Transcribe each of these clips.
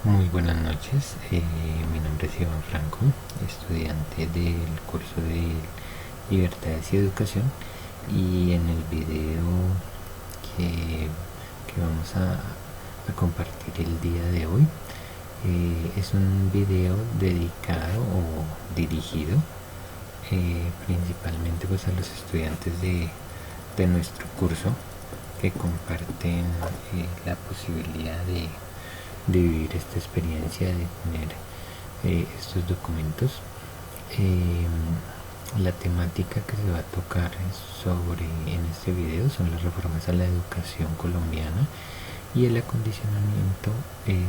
Muy buenas noches, mi nombre es Iván Franco, estudiante del curso de Libertades y Educación, y en el video que vamos a compartir el día de hoy es un video dedicado o dirigido principalmente pues a los estudiantes de nuestro curso que comparten la posibilidad de vivir esta experiencia, de tener estos documentos. La temática que se va a tocar sobre en este video son las reformas a la educación colombiana y el acondicionamiento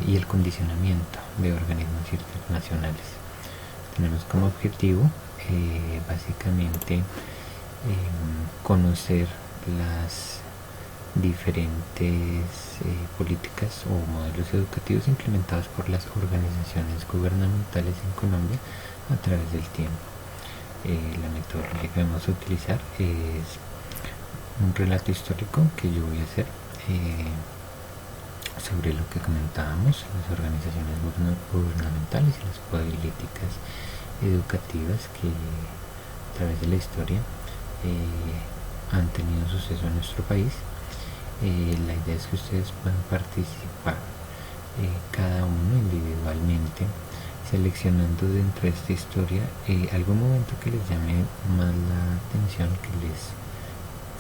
y el condicionamiento de organismos internacionales. Tenemos como objetivo básicamente conocer las diferentes políticas o modelos educativos implementados por las organizaciones gubernamentales en Colombia a través del tiempo. La metodología que vamos a utilizar es un relato histórico que yo voy a hacer sobre lo que comentábamos, las organizaciones gubernamentales y las políticas educativas que a través de la historia han tenido suceso en nuestro país. La idea es que ustedes puedan participar cada uno individualmente, seleccionando dentro de esta historia algún momento que les llame más la atención, que les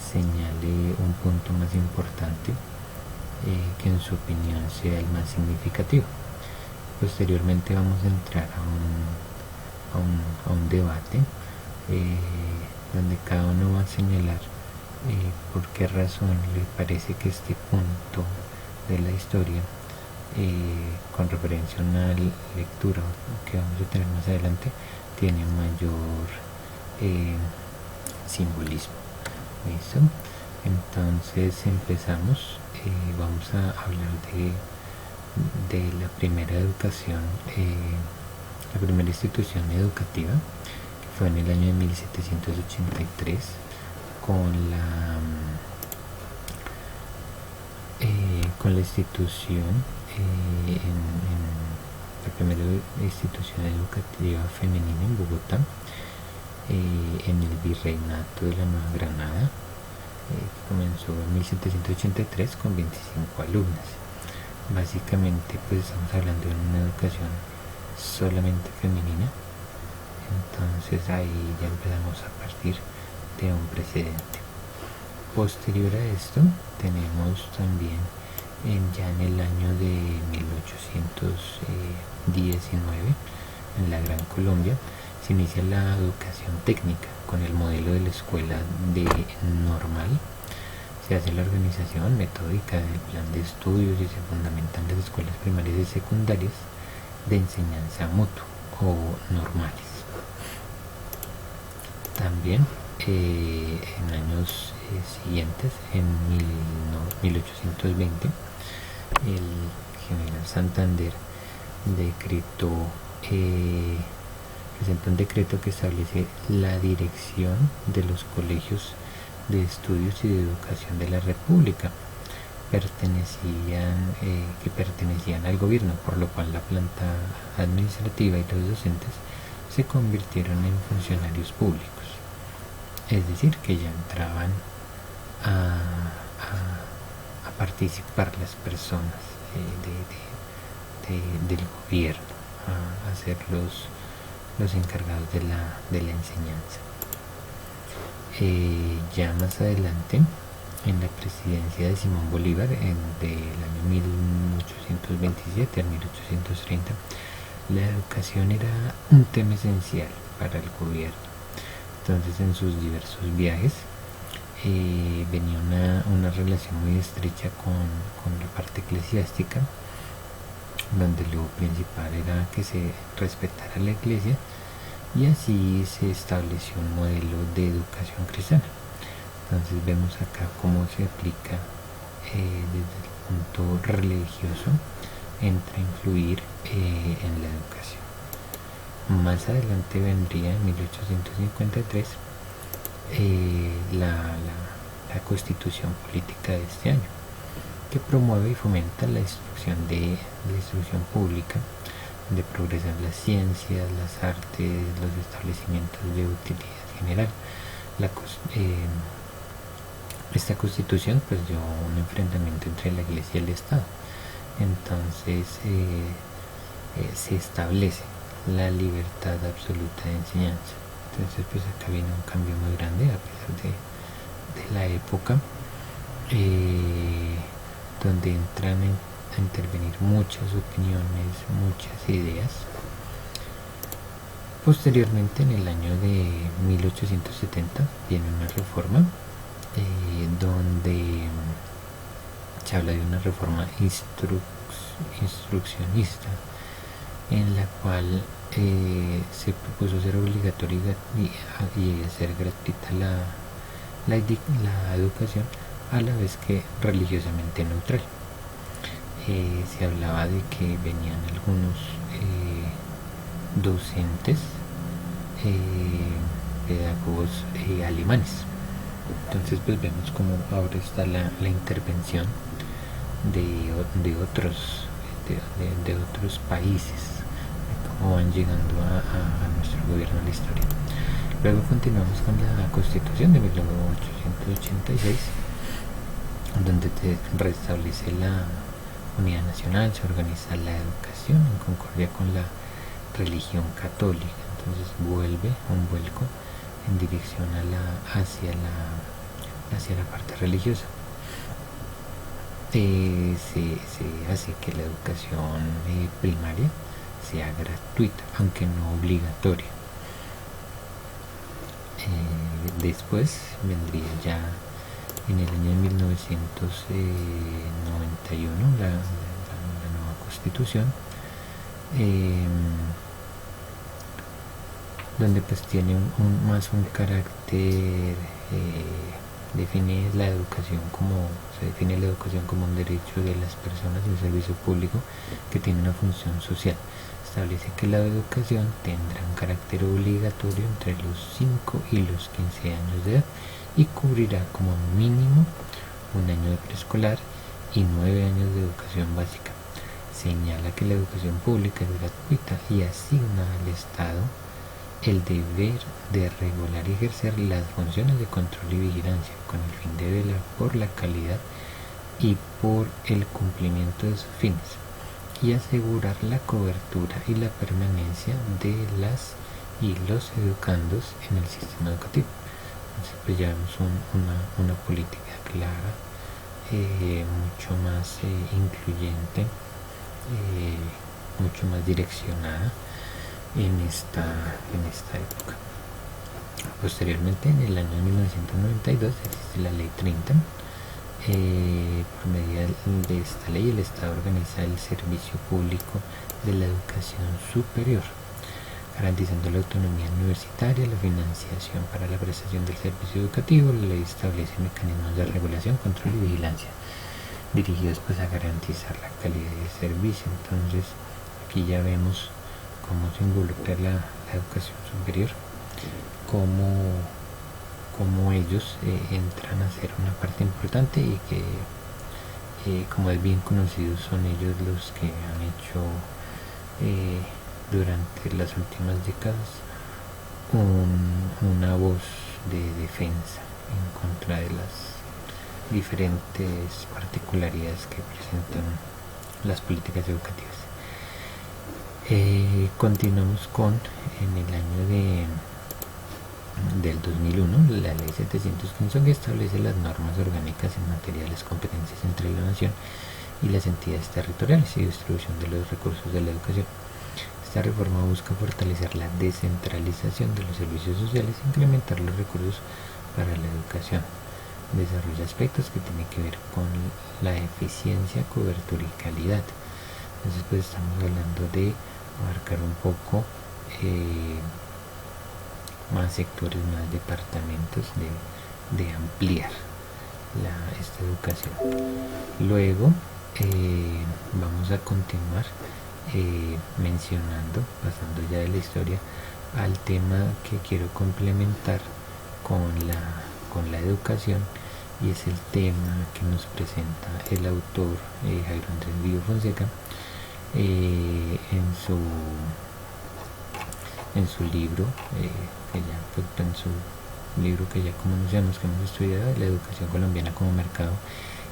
señale un punto más importante, que en su opinión sea el más significativo. Posteriormente vamos a entrar a un debate donde cada uno va a señalar por qué razón le parece que este punto de la historia, con referencia a una lectura que vamos a tener más adelante, tiene mayor simbolismo. ¿Listo? Entonces empezamos. Vamos a hablar de la primera educación, la primera institución educativa, que fue en el año de 1783 con la institución, la primera institución educativa femenina en Bogotá, en el virreinato de la Nueva Granada, que comenzó en 1783 con 25 alumnas. Básicamente pues estamos hablando de una educación solamente femenina. Entonces ahí ya empezamos a partir de un precedente. Posterior a esto tenemos también ya en el año de 1819, en la Gran Colombia, se inicia la educación técnica con el modelo de la escuela de normal. Se hace la organización metódica del plan de estudios y se fundamentan las escuelas primarias y secundarias de enseñanza mutua o normales. También en años siguientes, en 1820, el general Santander presenta un decreto que establece la dirección de los colegios de estudios y de educación de la República, que pertenecían al gobierno, por lo cual la planta administrativa y los docentes se convirtieron en funcionarios públicos. Es decir, que ya entraban a participar las personas del gobierno, a ser los encargados de la enseñanza. Ya más adelante, en la presidencia de Simón Bolívar, del año 1827 al 1830, la educación era un tema esencial para el gobierno. Entonces, en sus diversos viajes venía una relación muy estrecha con la parte eclesiástica, donde lo principal era que se respetara la iglesia, y así se estableció un modelo de educación cristiana. Entonces vemos acá cómo se aplica desde el punto religioso, entra a influir en la educación. Más adelante vendría en 1853 la constitución política de este año, que promueve y fomenta la instrucción pública, donde progresan las ciencias, las artes, los establecimientos de utilidad general. Esta constitución pues dio un enfrentamiento entre la iglesia y el Estado. Entonces se establece la libertad absoluta de enseñanza. Entonces pues acá viene un cambio muy grande a pesar de la época, donde entran a intervenir muchas opiniones, muchas ideas. Posteriormente, en el año de 1870, viene una reforma donde se habla de una reforma instruccionista, en la cual se propuso ser obligatoria y hacer gratuita la educación, a la vez que religiosamente neutral. Se hablaba de que venían algunos docentes, pedagogos alemanes. Entonces pues vemos como ahora está la intervención de otros países, cómo van llegando a nuestro gobierno en la historia. Luego continuamos con la Constitución de 1886, donde se restablece la unidad nacional, se organiza la educación en concordia con la religión católica. Entonces vuelve un vuelco en dirección hacia la parte religiosa. Se hace que la educación primaria sea gratuita, aunque no obligatoria. Después vendría ya en el año 1991 la nueva Constitución, donde pues tiene más un carácter, se define la educación como un derecho de las personas y un servicio público que tiene una función social. Establece que la educación tendrá un carácter obligatorio entre los 5 y los 15 años de edad y cubrirá como mínimo un año de preescolar y 9 años de educación básica. Señala que la educación pública es gratuita y asigna al Estado el deber de regular y ejercer las funciones de control y vigilancia con el fin de velar por la calidad y por el cumplimiento de sus fines y asegurar la cobertura y la permanencia de las y los educandos en el sistema educativo. Entonces pues ya vemos una política clara, mucho más incluyente, mucho más direccionada en esta época. Posteriormente, en el año 1992 existe la Ley 30. Por medio de esta ley, el Estado organiza el servicio público de la educación superior, garantizando la autonomía universitaria, la financiación para la prestación del servicio educativo. La ley establece mecanismos de regulación, control y vigilancia dirigidos pues a garantizar la calidad de servicio. Entonces aquí ya vemos cómo se involucra la educación superior, cómo ellos entran a ser una parte importante y que, como es bien conocido, son ellos los que han hecho durante las últimas décadas una voz de defensa en contra de las diferentes particularidades que presentan las políticas educativas. Continuamos en el año del 2001, la ley 715, que establece las normas orgánicas en materia de las competencias entre la nación y las entidades territoriales y distribución de los recursos de la educación. Esta reforma busca fortalecer la descentralización de los servicios sociales e incrementar los recursos para la educación. Desarrolla aspectos que tienen que ver con la eficiencia, cobertura y calidad. Entonces pues estamos hablando de abarcar un poco más sectores, más departamentos, de ampliar esta educación. Luego vamos a continuar pasando ya de la historia al tema que quiero complementar con la educación, y es el tema que nos presenta el autor Jairo Andrés Vío Fonseca en su libro que ya como anunciamos que hemos estudiado, la educación colombiana como mercado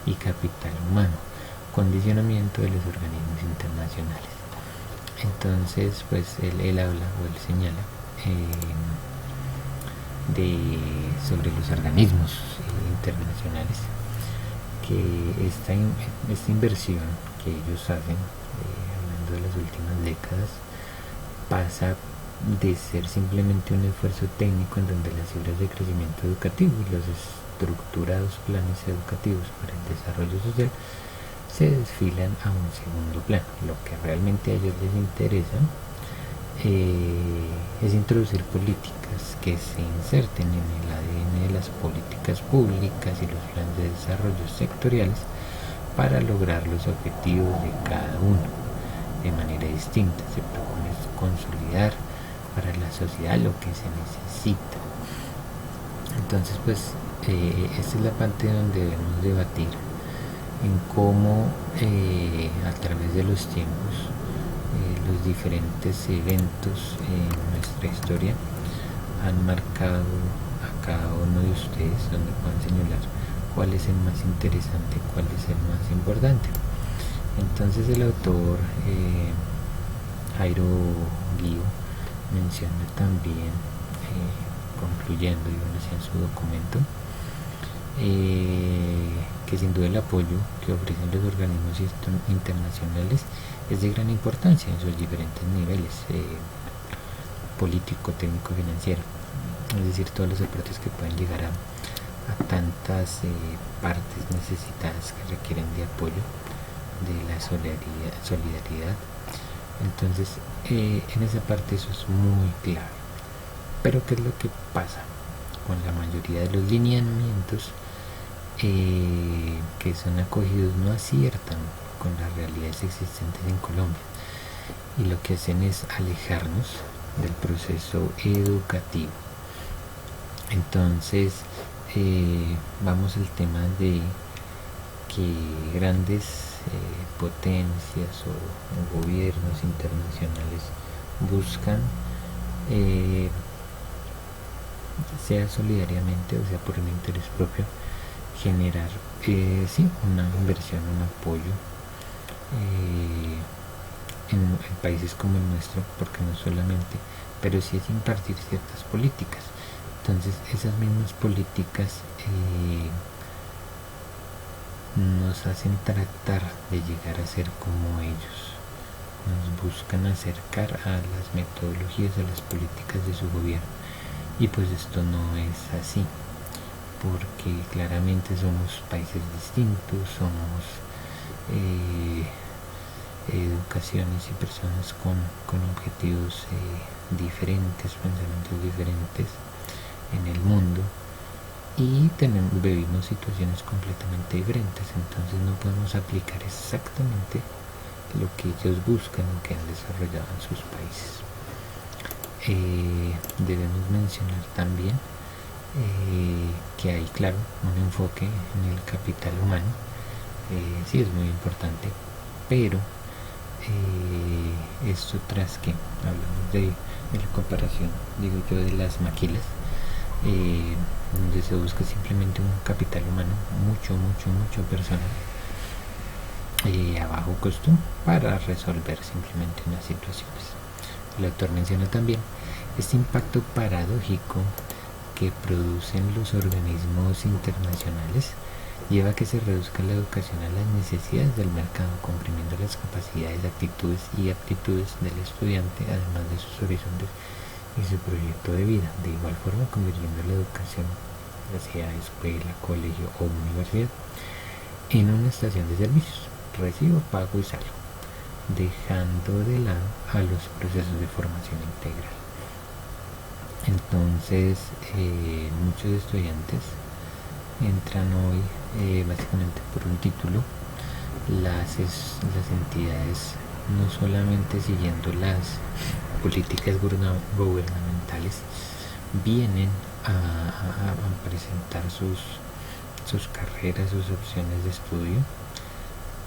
y capital humano, condicionamiento de los organismos internacionales. Entonces pues él habla o él señala sobre los organismos internacionales, que esta inversión que ellos hacen, hablando de las últimas décadas, pasa de ser simplemente un esfuerzo técnico en donde las cifras de crecimiento educativo y los estructurados planes educativos para el desarrollo social se desfilan a un segundo plano. Lo que realmente a ellos les interesa es introducir políticas que se inserten en el ADN de las políticas públicas y los planes de desarrollo sectoriales para lograr los objetivos de cada uno de manera distinta. Se propone consolidar para la sociedad lo que se necesita. Entonces pues esta es la parte donde debemos debatir en cómo a través de los tiempos los diferentes eventos en nuestra historia han marcado a cada uno de ustedes, donde puedan señalar cuál es el más interesante, cuál es el más importante. Entonces el autor Jairo Guío menciona también, concluyendo en su documento, que sin duda el apoyo que ofrecen los organismos internacionales es de gran importancia en sus diferentes niveles, político, técnico, financiero, es decir, todos los aportes que pueden llegar a tantas partes necesitadas que requieren de apoyo, de la solidaridad. Entonces en esa parte eso es muy clave. Pero ¿qué es lo que pasa con la mayoría de los lineamientos que son acogidos? No aciertan con las realidades existentes en Colombia, y lo que hacen es alejarnos del proceso educativo. Entonces vamos al tema de que grandes potencias o gobiernos internacionales buscan, sea solidariamente o sea por un interés propio, generar una inversión, un apoyo en países como el nuestro, porque no solamente, pero sí es impartir ciertas políticas. Entonces esas mismas políticas nos hacen tratar de llegar a ser como ellos, nos buscan acercar a las metodologías, a las políticas de su gobierno, y pues esto no es así, porque claramente somos países distintos, somos educaciones y personas con objetivos diferentes, pensamientos diferentes en el mundo, y vivimos situaciones completamente diferentes. Entonces no podemos aplicar exactamente lo que ellos buscan o que han desarrollado en sus países. Debemos mencionar también que hay, claro, un enfoque en el capital humano, sí es muy importante, pero esto tras que hablamos de la comparación, digo yo, de las maquilas, donde se busca simplemente un capital humano mucho personal a bajo costo para resolver simplemente unas situaciones. El autor menciona también este impacto paradójico que producen los organismos internacionales, lleva a que se reduzca la educación a las necesidades del mercado, comprimiendo las capacidades, actitudes y aptitudes del estudiante, además de sus horizontes y su proyecto de vida. De igual forma, convirtiendo la educación, ya sea escuela, colegio o universidad, en una estación de servicios, recibo, pago y salgo, dejando de lado a los procesos de formación integral. Entonces muchos estudiantes entran hoy básicamente por un título. Las entidades, no solamente siguiendo las políticas gubernamentales, vienen a presentar sus sus carreras, sus opciones de estudio,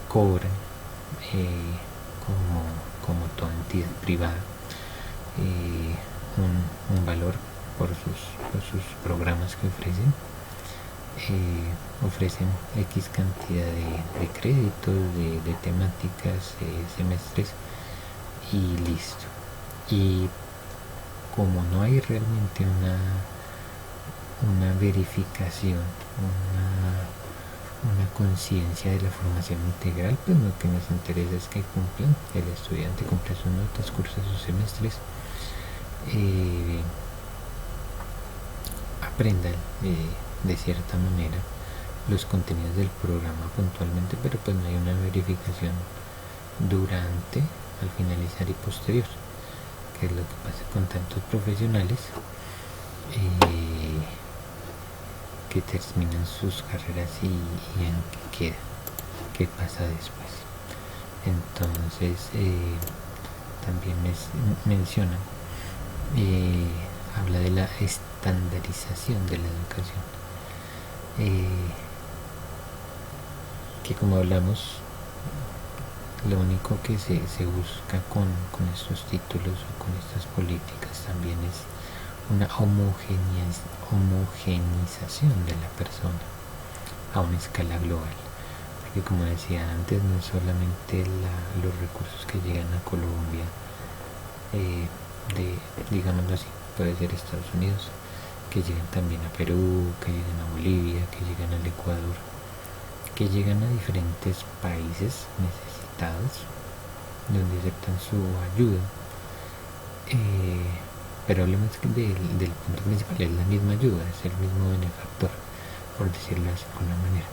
cobran como toda entidad privada un valor por sus programas que ofrecen. Ofrecen X cantidad de créditos, de temáticas, semestres, y listo. Y como no hay realmente una verificación, una conciencia de la formación integral, pues lo que nos interesa es que cumplan, el estudiante cumpla sus notas, cursa sus semestres, aprendan de cierta manera los contenidos del programa puntualmente, pero pues no hay una verificación durante, al finalizar y posterior, que es lo que pasa con tantos profesionales que terminan sus carreras y en qué queda, qué pasa después. Entonces también menciona, habla de la estandarización de la educación, que como hablamos, lo único que se busca con estos títulos o con estas políticas también es una homogenización de la persona a una escala global, porque como decía antes, no es solamente los recursos que llegan a Colombia, digámoslo así, puede ser Estados Unidos, que llegan también a Perú, que llegan a Bolivia, que llegan al Ecuador, que llegan a diferentes países necesitados, donde aceptan su ayuda, pero hablemos del punto principal, es la misma ayuda, es el mismo benefactor, por decirlo así de alguna manera.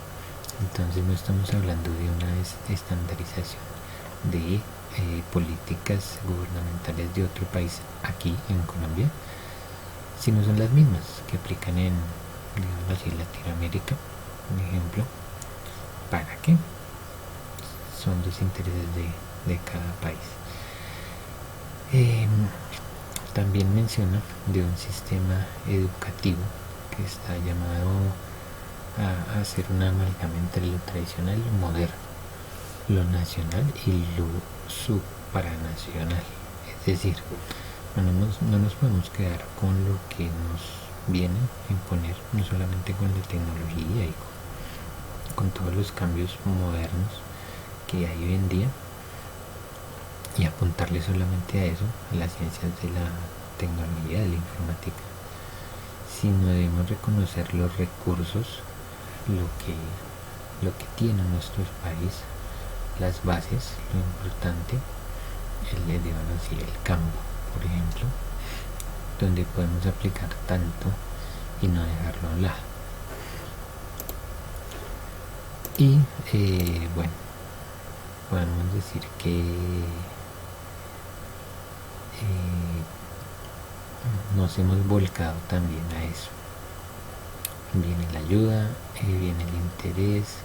Entonces no estamos hablando de una estandarización de políticas gubernamentales de otro país aquí en Colombia, sino son las mismas que aplican en, digamos así, Latinoamérica, por ejemplo. ¿Para qué? Son los intereses de cada país. También menciona de un sistema educativo que está llamado a hacer una amalgama entre lo tradicional y lo moderno, lo nacional y lo supranacional. Es decir, no nos podemos quedar con lo que nos viene a imponer, no solamente con la tecnología y con todos los cambios modernos que hay hoy en día, y apuntarle solamente a eso, a las ciencias de la tecnología, de la informática, sino debemos reconocer los recursos, lo que tiene nuestro país, las bases, lo importante, el campo, por ejemplo, donde podemos aplicar tanto y no dejarlo a un lado. Y bueno, podemos decir que nos hemos volcado también a eso. Viene la ayuda, viene el interés,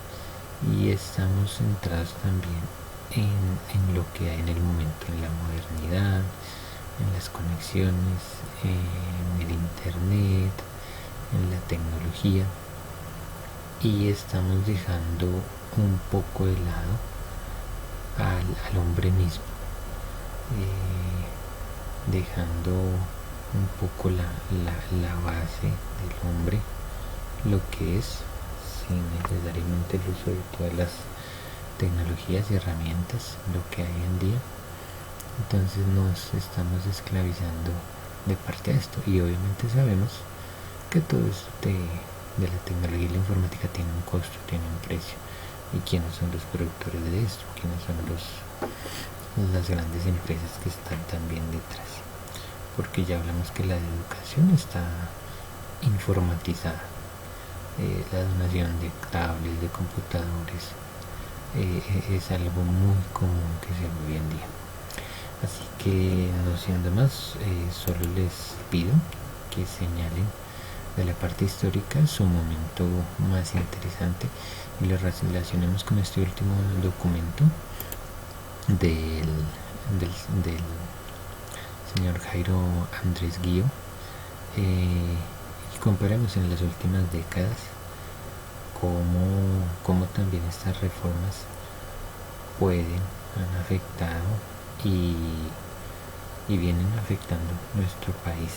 y estamos centrados también en lo que hay en el momento, en la modernidad, en las conexiones, en el internet, en la tecnología, y estamos dejando un poco de lado al hombre mismo, dejando un poco la base del hombre, lo que es, sin necesariamente el uso de todas las tecnologías y herramientas, lo que hay en día. Entonces nos estamos esclavizando de parte de esto, y obviamente sabemos que todo esto de la tecnología y la informática tiene un costo, tiene un precio, y quiénes son los productores de esto, quiénes son las grandes empresas que están también detrás, porque ya hablamos que la educación está informatizada, la donación de tablets, de computadores, es algo muy común que se ve hoy en día. Así que, no siendo más, solo les pido que señalen de la parte histórica su momento más interesante y lo relacionemos con este último documento del señor Jairo Andrés Guío, y comparemos en las últimas décadas cómo también estas reformas han afectado y, y vienen afectando nuestro país,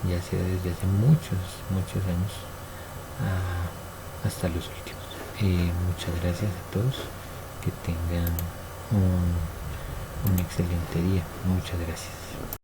ya sea desde hace muchos años hasta los últimos. Muchas gracias a todos, que tengan un excelente día. Muchas gracias.